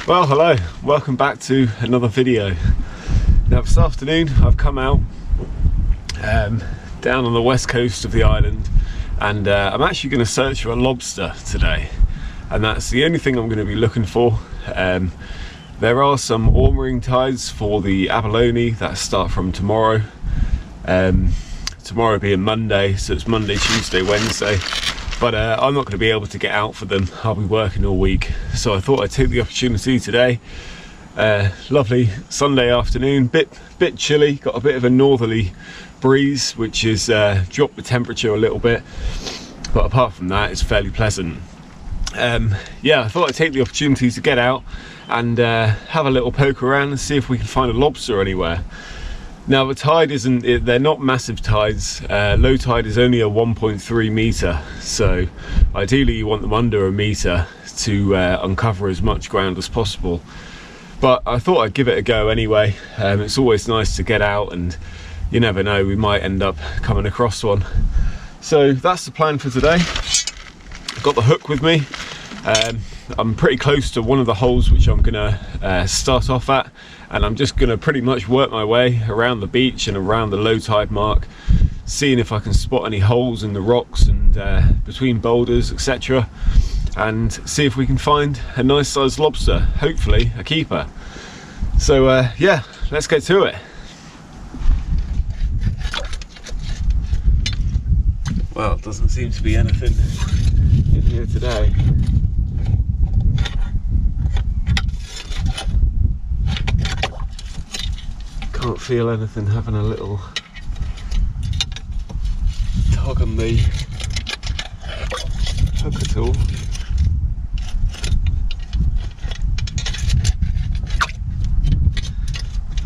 Well, hello, welcome back to another video. Now this afternoon I've come out down on the west coast of the island, and I'm actually going to search for a lobster today, and that's the only thing I'm going to be looking for. There are some ormering tides for the abalone that start from tomorrow. Tomorrow being Monday, so it's Monday, Tuesday, Wednesday. But I'm not going to be able to get out for them. I'll be working all week, so I thought I'd take the opportunity today. Lovely Sunday afternoon, bit chilly, got a bit of a northerly breeze, which has dropped the temperature a little bit, but apart from that it's fairly pleasant. Yeah, I thought I'd take the opportunity to get out and have a little poke around and see if we can find a lobster anywhere. Now the tide they're not massive tides. Low tide is only a 1.3 metre, so ideally you want them under a metre to uncover as much ground as possible. But I thought I'd give it a go anyway. It's always nice to get out, and you never know, we might end up coming across one. So that's the plan for today. I've got the hook with me. I'm pretty close to one of the holes which I'm gonna start off at, and I'm just gonna pretty much work my way around the beach and around the low tide mark, seeing if I can spot any holes in the rocks and between boulders, etc., and see if we can find a nice sized lobster, hopefully a keeper. So yeah, let's get to it. Well, it doesn't seem to be anything in here today. Can't feel anything having a little tug on the hook at all.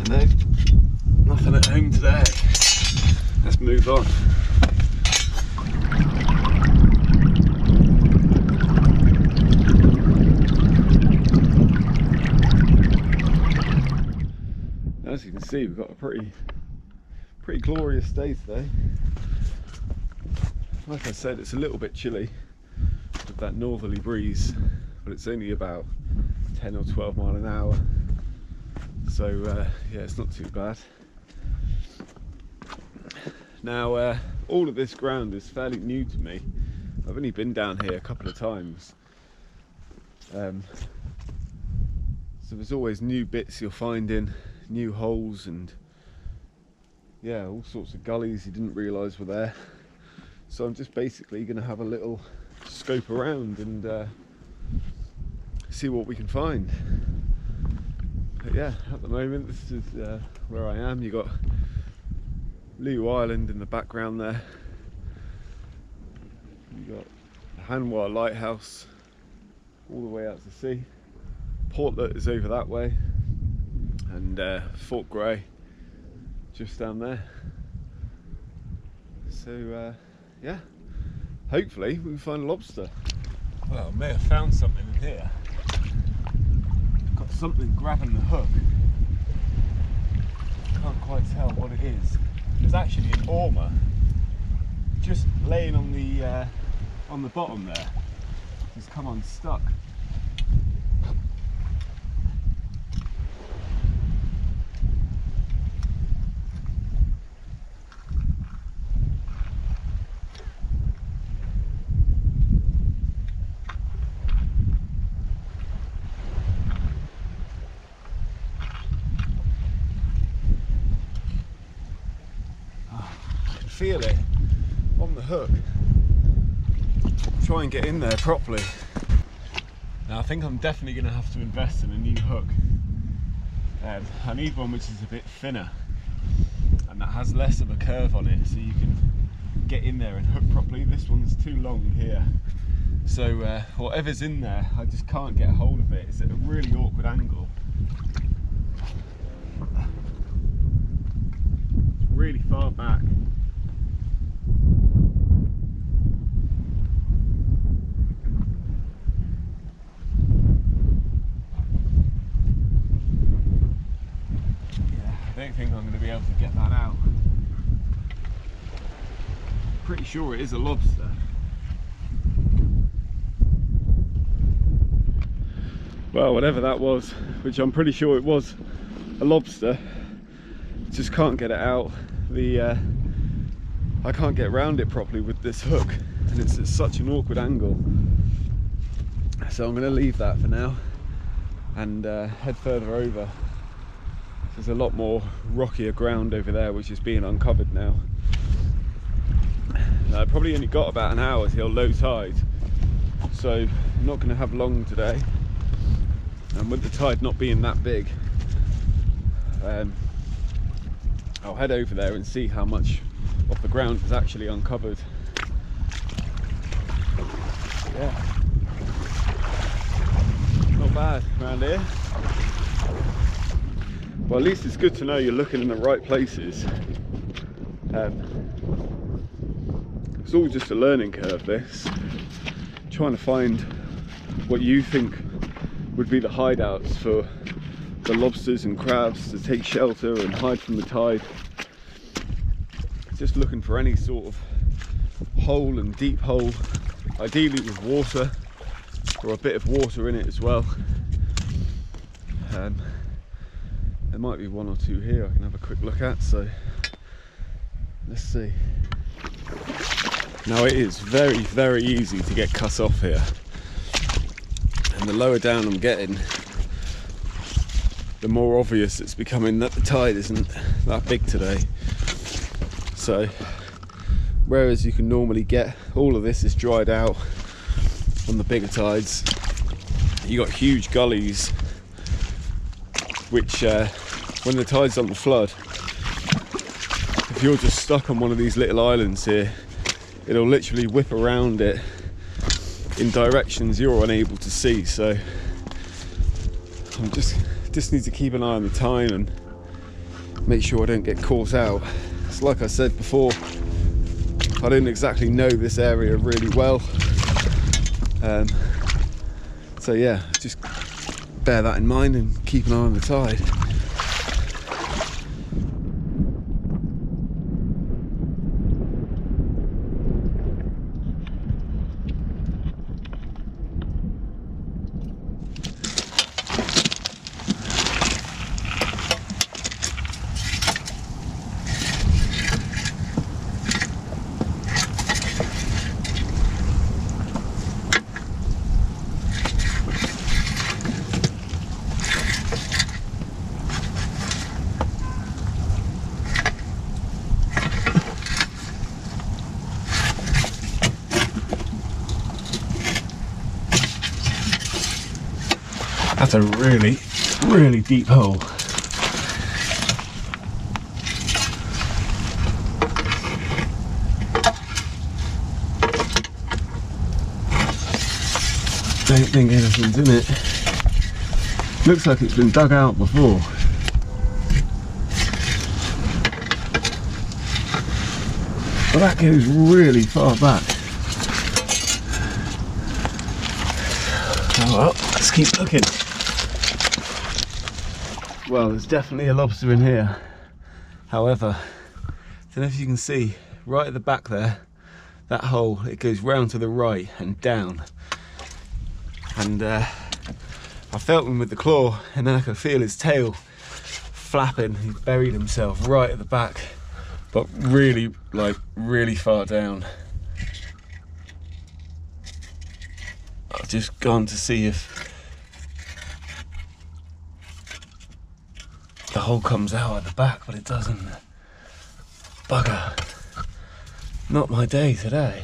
No, nothing at home today. Let's move on. As you can see, we've got a pretty glorious day today. Like I said, it's a little bit chilly with that northerly breeze, but it's only about 10 or 12 mile an hour, so yeah, it's not too bad. Now all of this ground is fairly new to me. I've only been down here a couple of times, so there's always new bits you'll find in, new holes, and yeah, all sorts of gullies you didn't realise were there. So I'm just basically going to have a little scope around and see what we can find. But yeah, at the moment this is where I am. You've got Liu Island in the background there. You've got the Hanwha Lighthouse all the way out to sea. Portlet is over that way, and Fort Grey just down there. So yeah, hopefully we can find a lobster. Well, I may have found something in here. Got something grabbing the hook. Can't quite tell what it is. There's actually an ormer just laying on the bottom there. It's come unstuck. Feel it on the hook. Try and get in there properly. Now I think I'm definitely going to have to invest in a new hook. I need one which is a bit thinner and that has less of a curve on it, so you can get in there and hook properly. This one's too long here, so whatever's in there, I just can't get a hold of it. It's at a really awkward angle. It's really far back. I don't think I'm going to be able to get that out. Pretty sure it is a lobster. Well, whatever that was, which I'm pretty sure it was a lobster, just can't get it out. I can't get around it properly with this hook, and it's at such an awkward angle. So I'm going to leave that for now and head further over. There's a lot more rockier ground over there which is being uncovered now. I probably only got about an hour till low tide, so I'm not going to have long today. And with the tide not being that big, I'll head over there and see how much of the ground is actually uncovered. Yeah, not bad around here. Well, at least it's good to know you're looking in the right places. It's all just a learning curve, this. Trying to find what you think would be the hideouts for the lobsters and crabs to take shelter and hide from the tide. Just looking for any sort of hole and deep hole, ideally with water or a bit of water in it as well. There might be one or two here I can have a quick look at, so let's see. Now it is very, very easy to get cut off here, and the lower down I'm getting, the more obvious it's becoming that the tide isn't that big today. So whereas you can normally get all of this is dried out on the bigger tides, you got huge gullies which when the tide's on the flood, if you're just stuck on one of these little islands here, it'll literally whip around it in directions you're unable to see. So I'm just need to keep an eye on the time and make sure I don't get caught out. It's like I said before, I don't exactly know this area really well, so yeah, just bear that in mind and keep an eye on the tide. That's a really, really deep hole. Don't think anything's in it. Looks like it's been dug out before. But that goes really far back. Oh well, let's keep looking. Well, there's definitely a lobster in here. However, I don't know if you can see, right at the back there, that hole, it goes round to the right and down. And I felt him with the claw, and then I could feel his tail flapping. He buried himself right at the back, but really, like, really far down. I've just gone to see if the hole comes out at the back, but it doesn't. Bugger. Not my day today.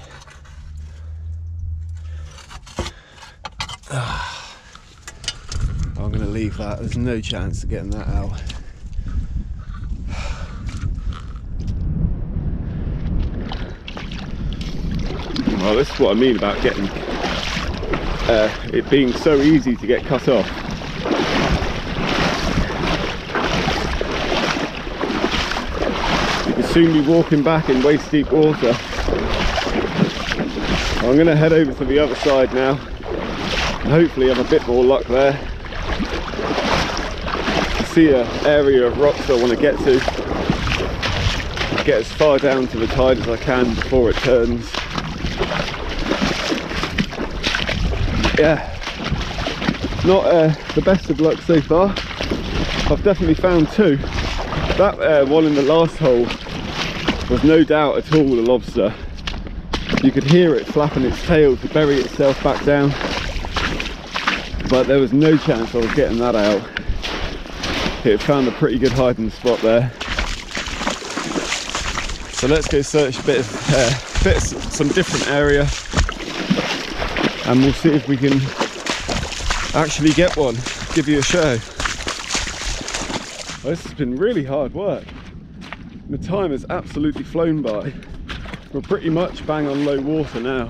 I'm gonna leave that. There's no chance of getting that out. Well, this is what I mean about getting it being so easy to get cut off. You can soon be walking back in waist deep water. I'm going to head over to the other side now and hopefully have a bit more luck there. I see an area of rocks I want to get to. Get as far down to the tide as I can before it turns. Yeah, Not the best of luck so far. I've definitely found two. That one in the last hole was no doubt at all a lobster. You could hear it flapping its tail to bury itself back down, but there was no chance I was getting that out. It found a pretty good hiding spot there. So let's go search a bit some different area, and we'll see if we can actually get one, give you a show. Well, this has been really hard work. The time has absolutely flown by. We're pretty much bang on low water now.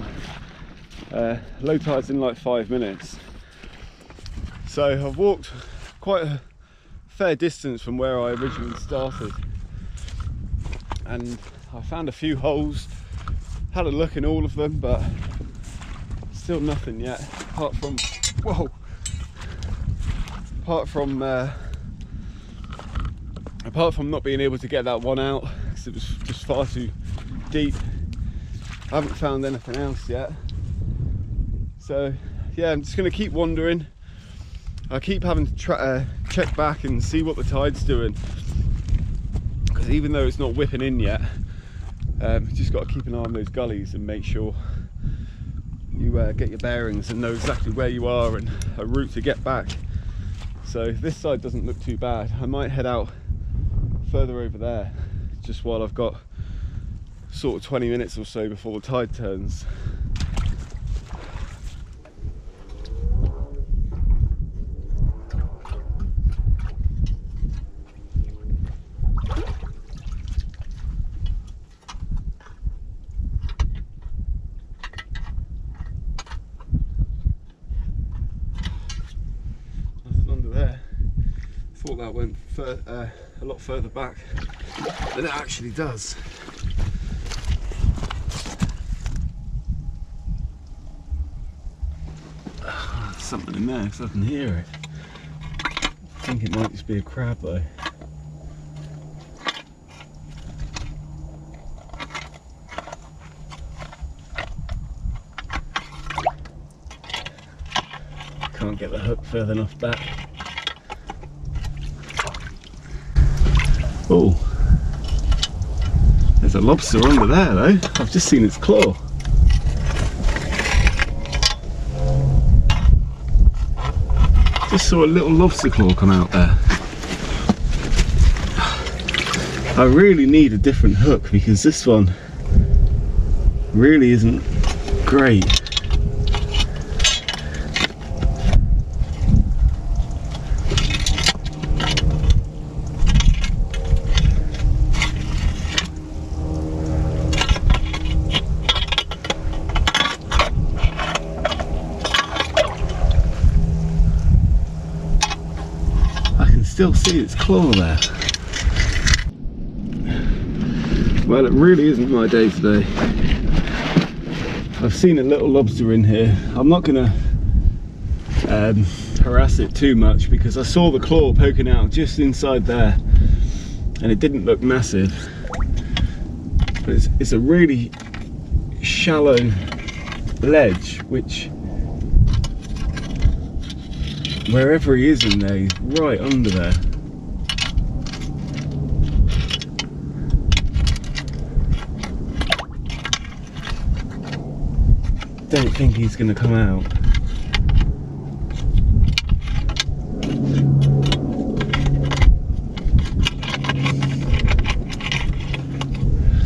Low tide's in like 5 minutes. So I've walked quite a fair distance from where I originally started, and I found a few holes, had a look in all of them, but still nothing yet, apart from, whoa, apart from not being able to get that one out because it was just far too deep. I haven't found anything else yet. So yeah, I'm just going to keep wandering. I keep having to check back and see what the tide's doing, because even though it's not whipping in yet, just got to keep an eye on those gullies and make sure you get your bearings and know exactly where you are and a route to get back. So this side doesn't look too bad. I might head out further over there just while I've got sort of 20 minutes or so before the tide turns. Thought that went a lot further back than it actually does. There's something in there because I can hear it. I think it might just be a crab though. Can't get the hook further enough back. Oh, there's a lobster under there though. I've just seen its claw. Just saw a little lobster claw come out there. I really need a different hook because this one really isn't great. Still see its claw there. Well, it really isn't my day today. I've seen a little lobster in here. I'm not going to harass it too much because I saw the claw poking out just inside there and it didn't look massive, but it's a really shallow ledge, which wherever he is in there, he's right under there. Don't think he's going to come out.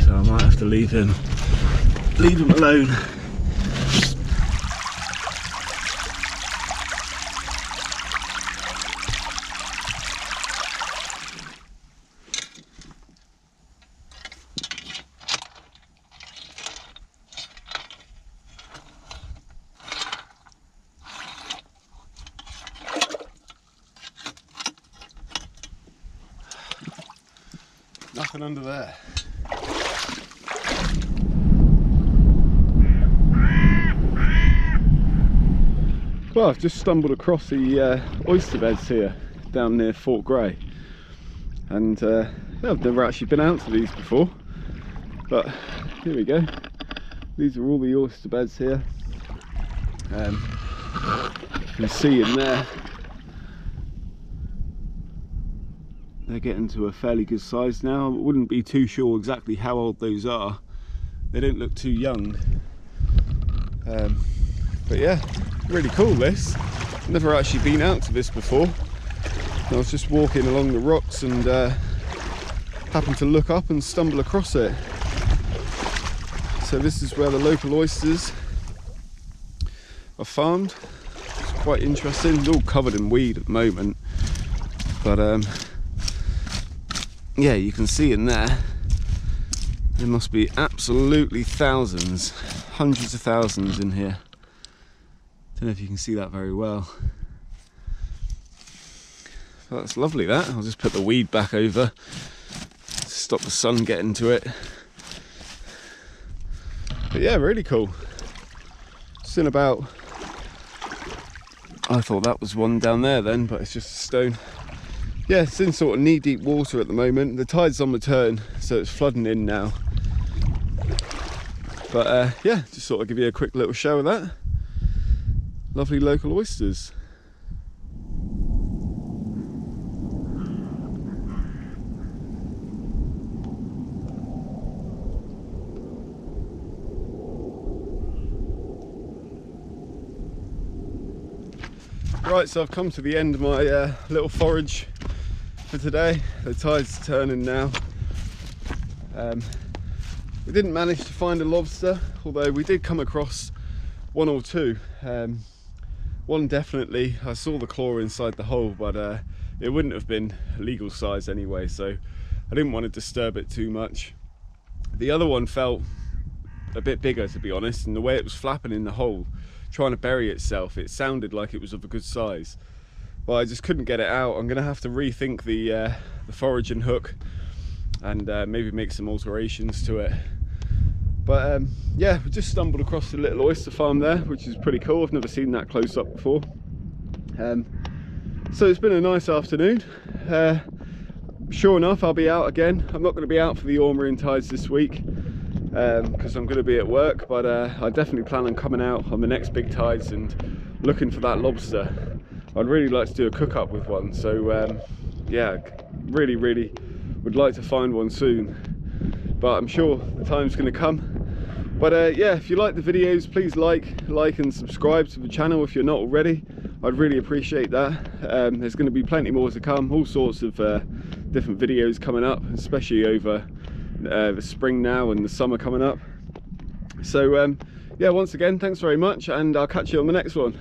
So I might have to leave him alone. Nothing under there. Well, I've just stumbled across the oyster beds here down near Fort Grey, and I've never actually been out to these before, but here we go. These are all the oyster beds here. can see in there, they're getting to a fairly good size now. I wouldn't be too sure exactly how old those are. They don't look too young. But yeah, really cool this. Never actually been out to this before. I was just walking along the rocks and happened to look up and stumble across it. So this is where the local oysters are farmed. It's quite interesting. It's all covered in weed at the moment. But yeah, you can see in there, there must be absolutely thousands, hundreds of thousands in here. Don't know if you can see that very well. But that's lovely, that. I'll just put the weed back over, stop the sun getting to it. But yeah, really cool. It's in about, I thought that was one down there then, but it's just a stone. Yeah, it's in sort of knee-deep water at the moment. The tide's on the turn, so it's flooding in now. But yeah, just sort of give you a quick little show of that. Lovely local oysters. Right, so I've come to the end of my little forage for today. The tide's turning now. We didn't manage to find a lobster, although we did come across one or two. One definitely, I saw the claw inside the hole, but it wouldn't have been legal size anyway, so I didn't want to disturb it too much. The other one felt a bit bigger, to be honest, and the way it was flapping in the hole, trying to bury itself, it sounded like it was of a good size. But I just couldn't get it out. I'm going to have to rethink the foraging hook and maybe make some alterations to it. But yeah, we just stumbled across the little oyster farm there, which is pretty cool. I've never seen that close up before. So it's been a nice afternoon. Sure enough, I'll be out again. I'm not going to be out for the Ormering tides this week because I'm going to be at work, but I definitely plan on coming out on the next big tides and looking for that lobster. I'd really like to do a cook up with one, so yeah, really would like to find one soon, but I'm sure the time's going to come. But yeah, if you like the videos, please like and subscribe to the channel if you're not already. I'd really appreciate that. There's going to be plenty more to come, all sorts of different videos coming up, especially over the spring now and the summer coming up. So yeah, once again, thanks very much, and I'll catch you on the next one.